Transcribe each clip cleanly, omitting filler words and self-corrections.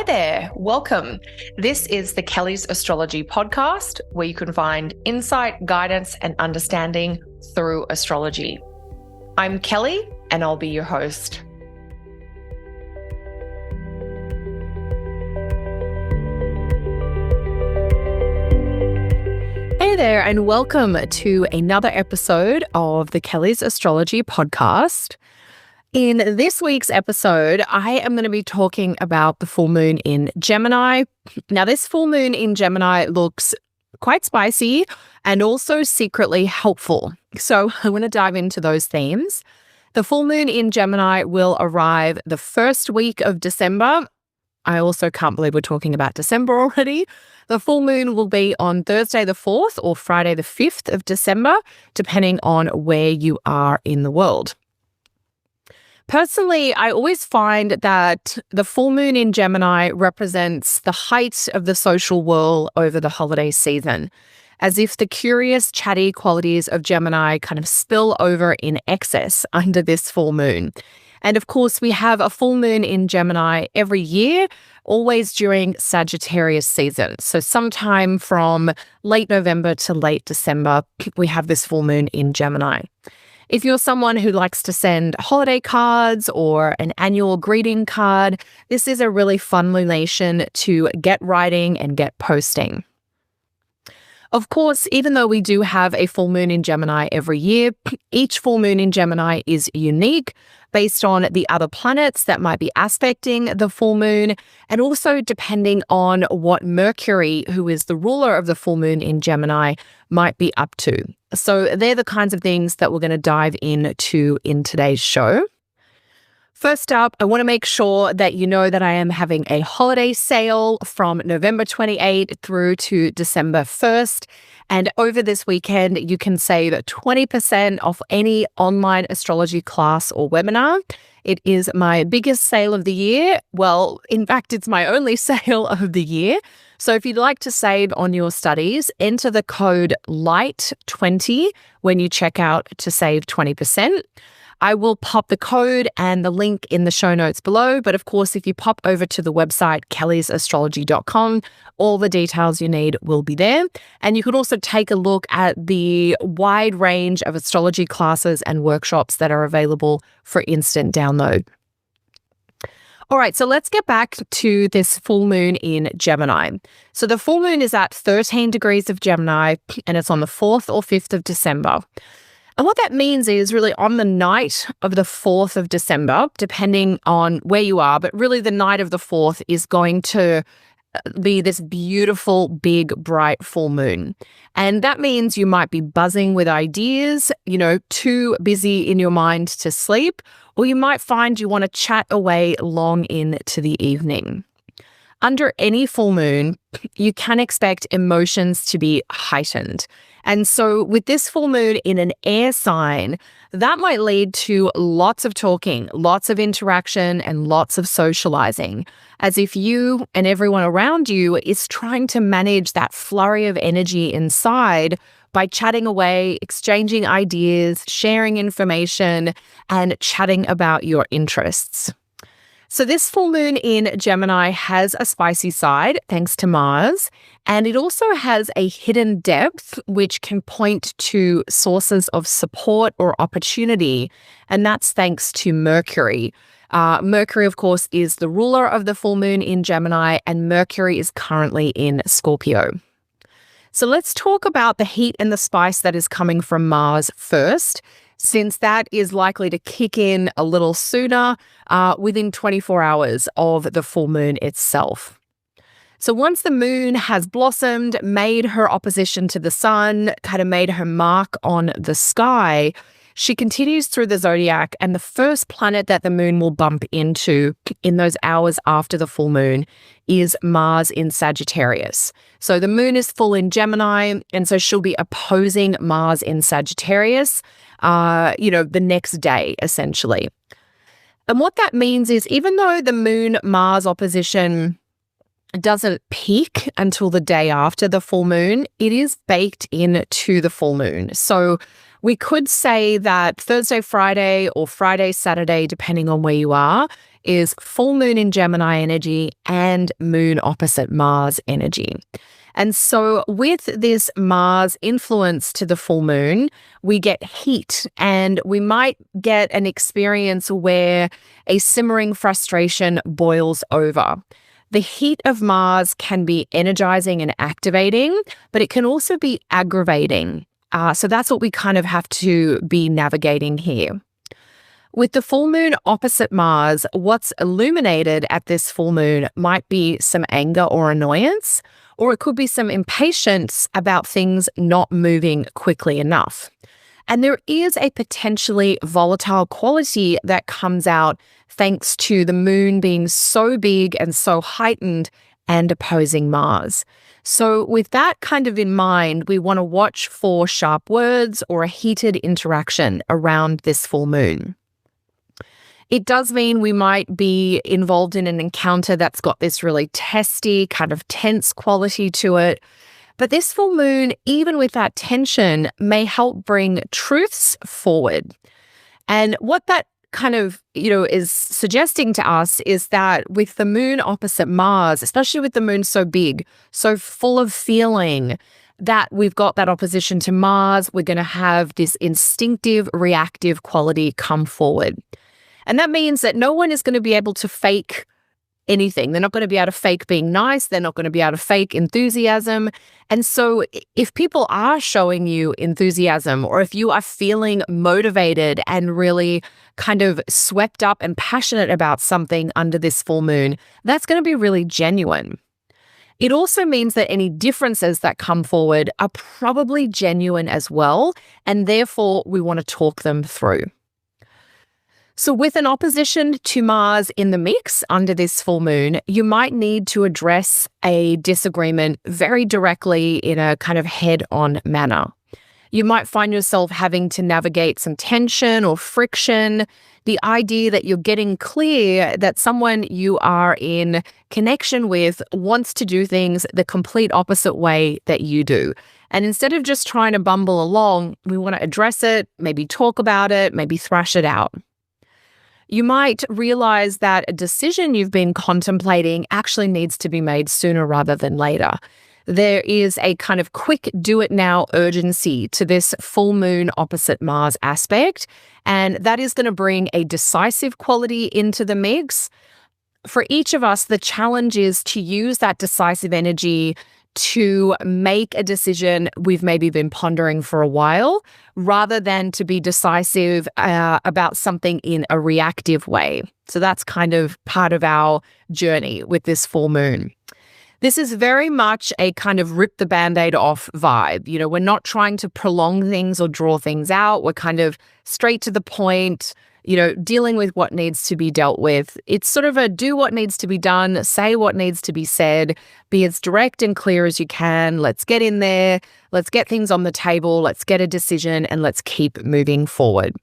Hi there, welcome. This is the Kelly's Astrology podcast, where you can find insight, guidance, and understanding through astrology. I'm Kelly, and I'll be your host. Hey there, and welcome to another episode of the Kelly's Astrology podcast. In this week's episode, I am going to be talking about the full moon in Gemini. Now, this full moon in Gemini looks quite spicy and also secretly helpful. So I want to dive into those themes. The full moon in Gemini will arrive the first week of December. I also can't believe we're talking about December already. The full moon will be on Thursday the 4th or Friday the 5th of December, depending on where you are in the world. Personally, I always find that the full moon in Gemini represents the height of the social whirl over the holiday season, as if the curious, chatty qualities of Gemini kind of spill over in excess under this full moon. And of course, we have a full moon in Gemini every year, always during Sagittarius season. So sometime from late November to late December, we have this full moon in Gemini. If you're someone who likes to send holiday cards or an annual greeting card, this is a really fun lunation to get writing and get posting. Of course, even though we do have a full moon in Gemini every year, each full moon in Gemini is unique based on the other planets that might be aspecting the full moon, and also depending on what Mercury, who is the ruler of the full moon in Gemini, might be up to. So they're the kinds of things that we're going to dive into in today's show. First up, I want to make sure that you know that I am having a holiday sale from November 28 through to December 1st. And over this weekend, you can save 20% off any online astrology class or webinar. It is my biggest sale of the year. Well, in fact, it's my only sale of the year. So if you'd like to save on your studies, enter the code LIGHT20 when you check out to save 20%. I will pop the code and the link in the show notes below. But of course, if you pop over to the website, kellysastrology.com, all the details you need will be there. And you could also take a look at the wide range of astrology classes and workshops that are available for instant download. All right, so let's get back to this full moon in Gemini. So the full moon is at 13 degrees of Gemini, and it's on the 4th or 5th of December. And what that means is really on the night of the 4th of December, depending on where you are, but really the night of the 4th is going to be this beautiful, big, bright full moon. And that means you might be buzzing with ideas, too busy in your mind to sleep, or you might find you want to chat away long into the evening. Under any full moon, you can expect emotions to be heightened. And so with this full moon in an air sign, that might lead to lots of talking, lots of interaction, and lots of socializing, as if you and everyone around you is trying to manage that flurry of energy inside by chatting away, exchanging ideas, sharing information, and chatting about your interests. So this full moon in Gemini has a spicy side, thanks to Mars, and it also has a hidden depth, which can point to sources of support or opportunity, and that's thanks to Mercury. Mercury, of course, is the ruler of the full moon in Gemini, and Mercury is currently in Scorpio. So let's talk about the heat and the spice that is coming from Mars first, since that is likely to kick in a little sooner, within 24 hours of the full moon itself. So once the moon has blossomed, made her opposition to the sun, kind of made her mark on the sky, she continues through the zodiac, and the first planet that the moon will bump into in those hours after the full moon is Mars in Sagittarius. So the moon is full in Gemini, and so she'll be opposing Mars in Sagittarius, the next day, essentially. And what that means is even though the moon-Mars opposition doesn't peak until the day after the full moon, it is baked into the full moon. So we could say that Thursday, Friday, or Friday, Saturday, depending on where you are, is full moon in Gemini energy and moon opposite Mars energy. And so with this Mars influence to the full moon, we get heat, and we might get an experience where a simmering frustration boils over. The heat of Mars can be energizing and activating, but it can also be aggravating. So that's what we kind of have to be navigating here. With the full moon opposite Mars, what's illuminated at this full moon might be some anger or annoyance, or it could be some impatience about things not moving quickly enough. And there is a potentially volatile quality that comes out thanks to the moon being so big and so heightened and opposing Mars. So with that kind of in mind, we want to watch for sharp words or a heated interaction around this full moon. It does mean we might be involved in an encounter that's got this really testy, kind of tense quality to it. But this full moon, even with that tension, may help bring truths forward. And what that kind of, is suggesting to us is that with the moon opposite Mars, especially with the moon so big, so full of feeling, that we've got that opposition to Mars, we're going to have this instinctive, reactive quality come forward. And that means that no one is going to be able to fake anything. They're not going to be able to fake being nice. They're not going to be able to fake enthusiasm. And so if people are showing you enthusiasm, or if you are feeling motivated and really kind of swept up and passionate about something under this full moon, that's going to be really genuine. It also means that any differences that come forward are probably genuine as well, and therefore we want to talk them through. So with an opposition to Mars in the mix under this full moon, you might need to address a disagreement very directly in a kind of head-on manner. You might find yourself having to navigate some tension or friction, the idea that you're getting clear that someone you are in connection with wants to do things the complete opposite way that you do. And instead of just trying to bumble along, we want to address it, maybe talk about it, maybe thrash it out. You might realize that a decision you've been contemplating actually needs to be made sooner rather than later. There is a kind of quick do-it-now urgency to this full moon opposite Mars aspect, and that is going to bring a decisive quality into the mix. For each of us, the challenge is to use that decisive energy to make a decision we've maybe been pondering for a while, rather than to be decisive about something in a reactive way. So that's kind of part of our journey with this full moon. This is very much a kind of rip the Band-Aid off vibe. We're not trying to prolong things or draw things out. We're kind of straight to the point, dealing with what needs to be dealt with. It's sort of a do what needs to be done, say what needs to be said, be as direct and clear as you can. Let's get in there. Let's get things on the table. Let's get a decision, and let's keep moving forward.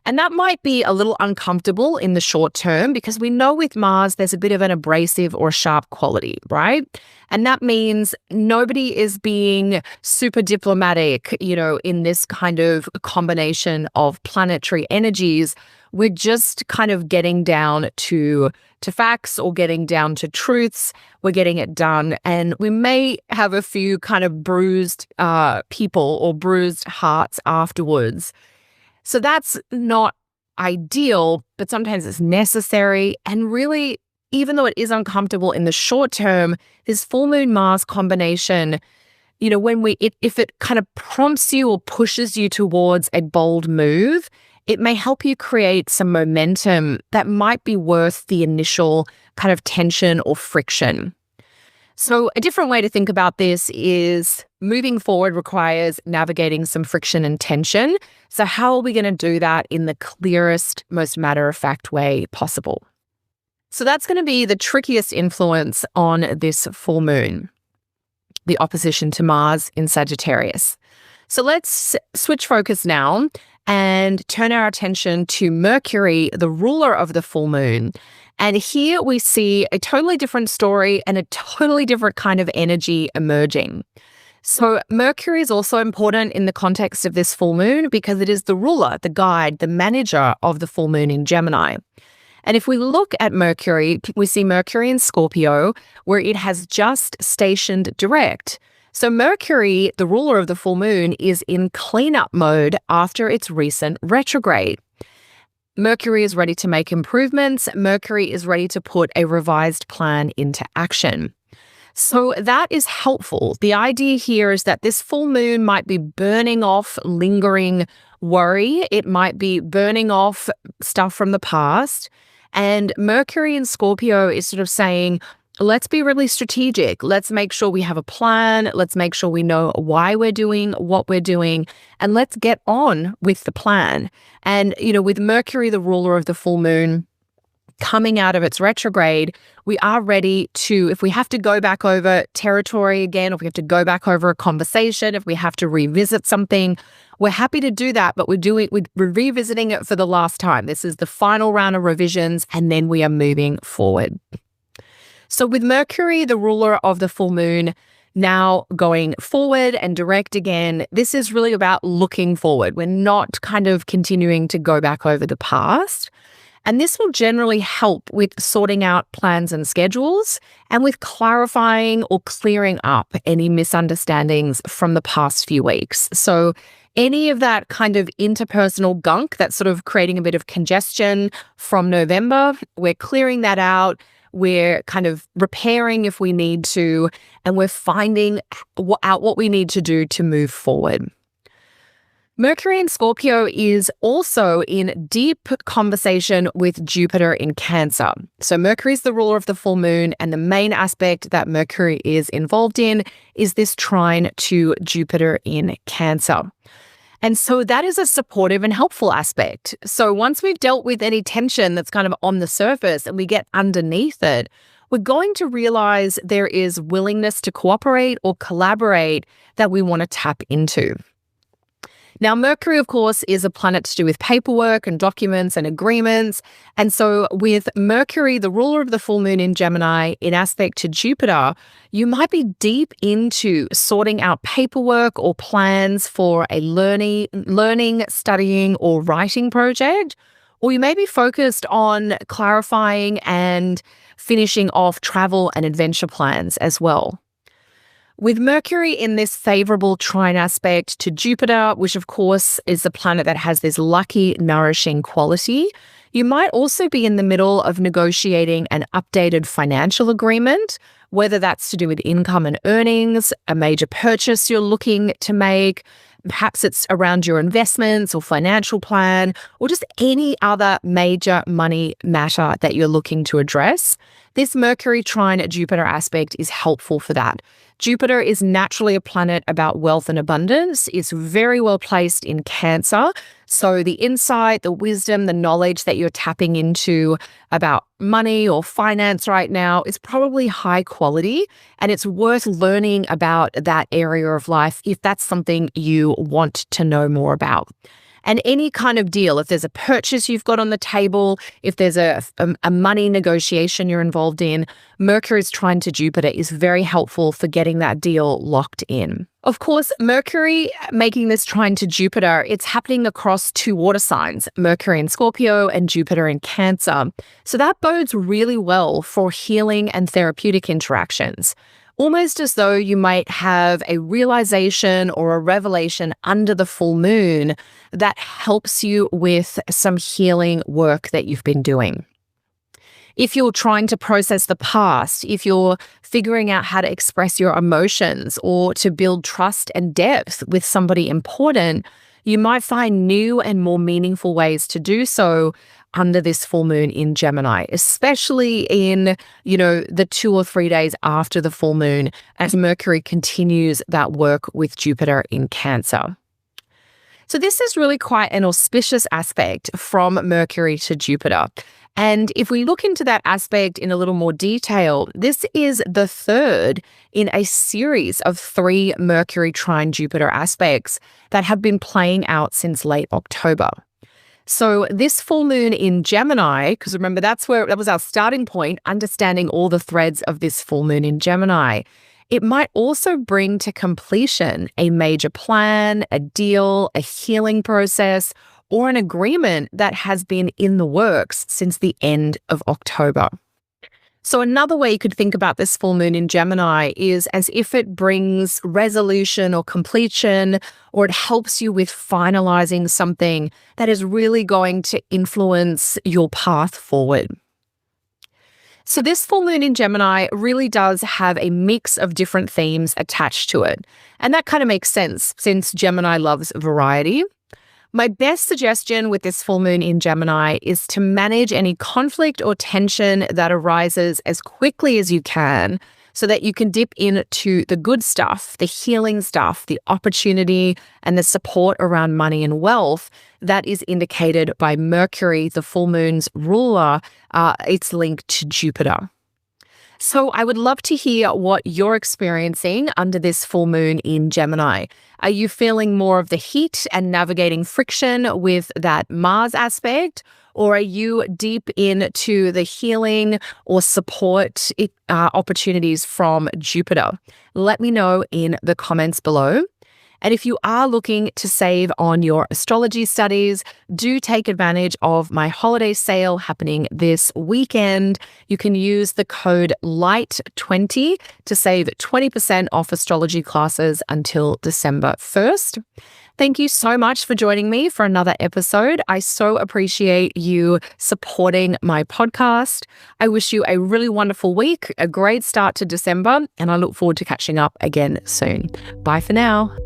And that might be a little uncomfortable in the short term, because we know with Mars, there's a bit of an abrasive or sharp quality, right? And that means nobody is being super diplomatic, in this kind of combination of planetary energies. We're just kind of getting down to facts, or getting down to truths. We're getting it done. And we may have a few kind of bruised people or bruised hearts afterwards. So that's not ideal, but sometimes it's necessary. And really, even though it is uncomfortable in the short term, this full moon Mars combination, if it kind of prompts you or pushes you towards a bold move, it may help you create some momentum that might be worth the initial kind of tension or friction. So a different way to think about this is moving forward requires navigating some friction and tension. So how are we going to do that in the clearest, most matter-of-fact way possible? So that's going to be the trickiest influence on this full moon, the opposition to Mars in Sagittarius. So let's switch focus now and turn our attention to Mercury, the ruler of the full moon. And here we see a totally different story and a totally different kind of energy emerging. So Mercury is also important in the context of this full moon because it is the ruler, the guide, the manager of the full moon in Gemini. And if we look at Mercury, we see Mercury in Scorpio, where it has just stationed direct. So Mercury, the ruler of the full moon, is in cleanup mode after its recent retrograde. Mercury is ready to make improvements. Mercury is ready to put a revised plan into action. So that is helpful. The idea here is that this full moon might be burning off lingering worry. It might be burning off stuff from the past. And Mercury in Scorpio is sort of saying, let's be really strategic. Let's make sure we have a plan. Let's make sure we know why we're doing what we're doing, and let's get on with the plan. And, with Mercury, the ruler of the full moon, coming out of its retrograde, we are ready to, if we have to go back over territory again, if we have to go back over a conversation, if we have to revisit something, we're happy to do that, but we're revisiting it for the last time. This is the final round of revisions, and then we are moving forward. So with Mercury, the ruler of the full moon, now going forward and direct again, this is really about looking forward. We're not kind of continuing to go back over the past. And this will generally help with sorting out plans and schedules and with clarifying or clearing up any misunderstandings from the past few weeks. So any of that kind of interpersonal gunk that's sort of creating a bit of congestion from November, we're clearing that out. We're kind of repairing if we need to, and we're finding out what we need to do to move forward. Mercury in Scorpio is also in deep conversation with Jupiter in Cancer. So Mercury is the ruler of the full moon, and the main aspect that Mercury is involved in is this trine to Jupiter in Cancer. And so that is a supportive and helpful aspect. So once we've dealt with any tension that's kind of on the surface and we get underneath it, we're going to realize there is willingness to cooperate or collaborate that we want to tap into. Now, Mercury, of course, is a planet to do with paperwork and documents and agreements. And so with Mercury, the ruler of the full moon in Gemini, in aspect to Jupiter, you might be deep into sorting out paperwork or plans for a learning, studying, or writing project. Or you may be focused on clarifying and finishing off travel and adventure plans as well. With Mercury in this favorable trine aspect to Jupiter, which of course is the planet that has this lucky, nourishing quality, you might also be in the middle of negotiating an updated financial agreement, whether that's to do with income and earnings, a major purchase you're looking to make, perhaps it's around your investments or financial plan, or just any other major money matter that you're looking to address. This Mercury trine Jupiter aspect is helpful for that. Jupiter is naturally a planet about wealth and abundance. It's very well placed in Cancer. So the insight, the wisdom, the knowledge that you're tapping into about money or finance right now is probably high quality, and it's worth learning about that area of life if that's something you want to know more about. And any kind of deal, if there's a purchase you've got on the table, if there's a money negotiation you're involved in, Mercury's trine to Jupiter is very helpful for getting that deal locked in. Of course, Mercury making this trine to Jupiter, it's happening across two water signs, Mercury in Scorpio and Jupiter in Cancer. So that bodes really well for healing and therapeutic interactions. Almost as though you might have a realization or a revelation under the full moon that helps you with some healing work that you've been doing. If you're trying to process the past, if you're figuring out how to express your emotions or to build trust and depth with somebody important, you might find new and more meaningful ways to do so under this full moon in Gemini, especially in, the 2 or 3 days after the full moon as Mercury continues that work with Jupiter in Cancer. So this is really quite an auspicious aspect from Mercury to Jupiter. And if we look into that aspect in a little more detail, this is the third in a series of 3 Mercury trine Jupiter aspects that have been playing out since late October. So this full moon in Gemini, because remember that was our starting point, understanding all the threads of this full moon in Gemini, it might also bring to completion a major plan, a deal, a healing process, or an agreement that has been in the works since the end of October. So another way you could think about this full moon in Gemini is as if it brings resolution or completion, or it helps you with finalizing something that is really going to influence your path forward. So this full moon in Gemini really does have a mix of different themes attached to it. And that kind of makes sense since Gemini loves variety. My best suggestion with this full moon in Gemini is to manage any conflict or tension that arises as quickly as you can so that you can dip into the good stuff, the healing stuff, the opportunity, and the support around money and wealth that is indicated by Mercury, the full moon's ruler. It's linked to Jupiter. So I would love to hear what you're experiencing under this full moon in Gemini. Are you feeling more of the heat and navigating friction with that Mars aspect? Or are you deep into the healing or support opportunities from Jupiter? Let me know in the comments below. And if you are looking to save on your astrology studies, do take advantage of my holiday sale happening this weekend. You can use the code LIGHT20 to save 20% off astrology classes until December 1st. Thank you so much for joining me for another episode. I so appreciate you supporting my podcast. I wish you a really wonderful week, a great start to December, and I look forward to catching up again soon. Bye for now.